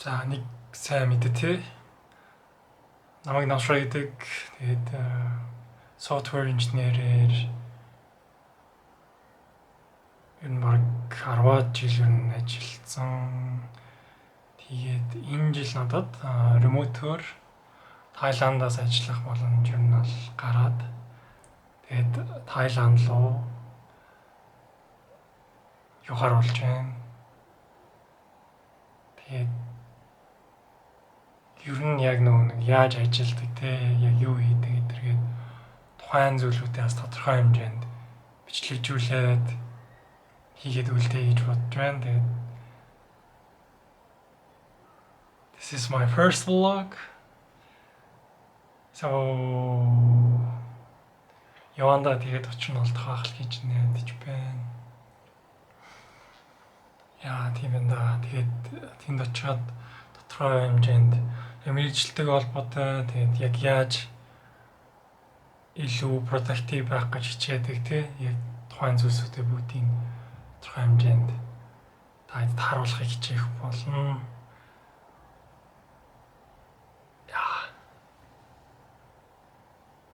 За нэг сайн мэдээ те. Намайг Навшраа гэдэг. Тэгээд software engineer-ээр энэ баг 10 жил ажилласан. Тэгээд энэ жил надад remote-оор Тайландаас ажиллах боломж юу нь гараад тэгээд Тайланд руу явахаар болж байна. Тэгээд ер нь яг нэг яаж ажилладаг те яг юу хийдэг гэдэргээд тухайн зүйлүүдээ бас тодорхой хэмжээнд бичлэгжүүлээд хийгээд үлдээ гэж бодож байна. Тэгээд this is my first vlog. So явандаа тэгээд очин олдох байх л гэж найдаж байна. Яа тийм энэ тэгээд тэнд очиод тодорхой хэмжээнд мэргэжилтэйг холбоотой тэгээд яг яаж илүү productive байх гэж хичээдэг те яг тухайн зүйлсүүдээ бүгдийг тодорхой хэмжээнд тааруулахыг хичээх болно.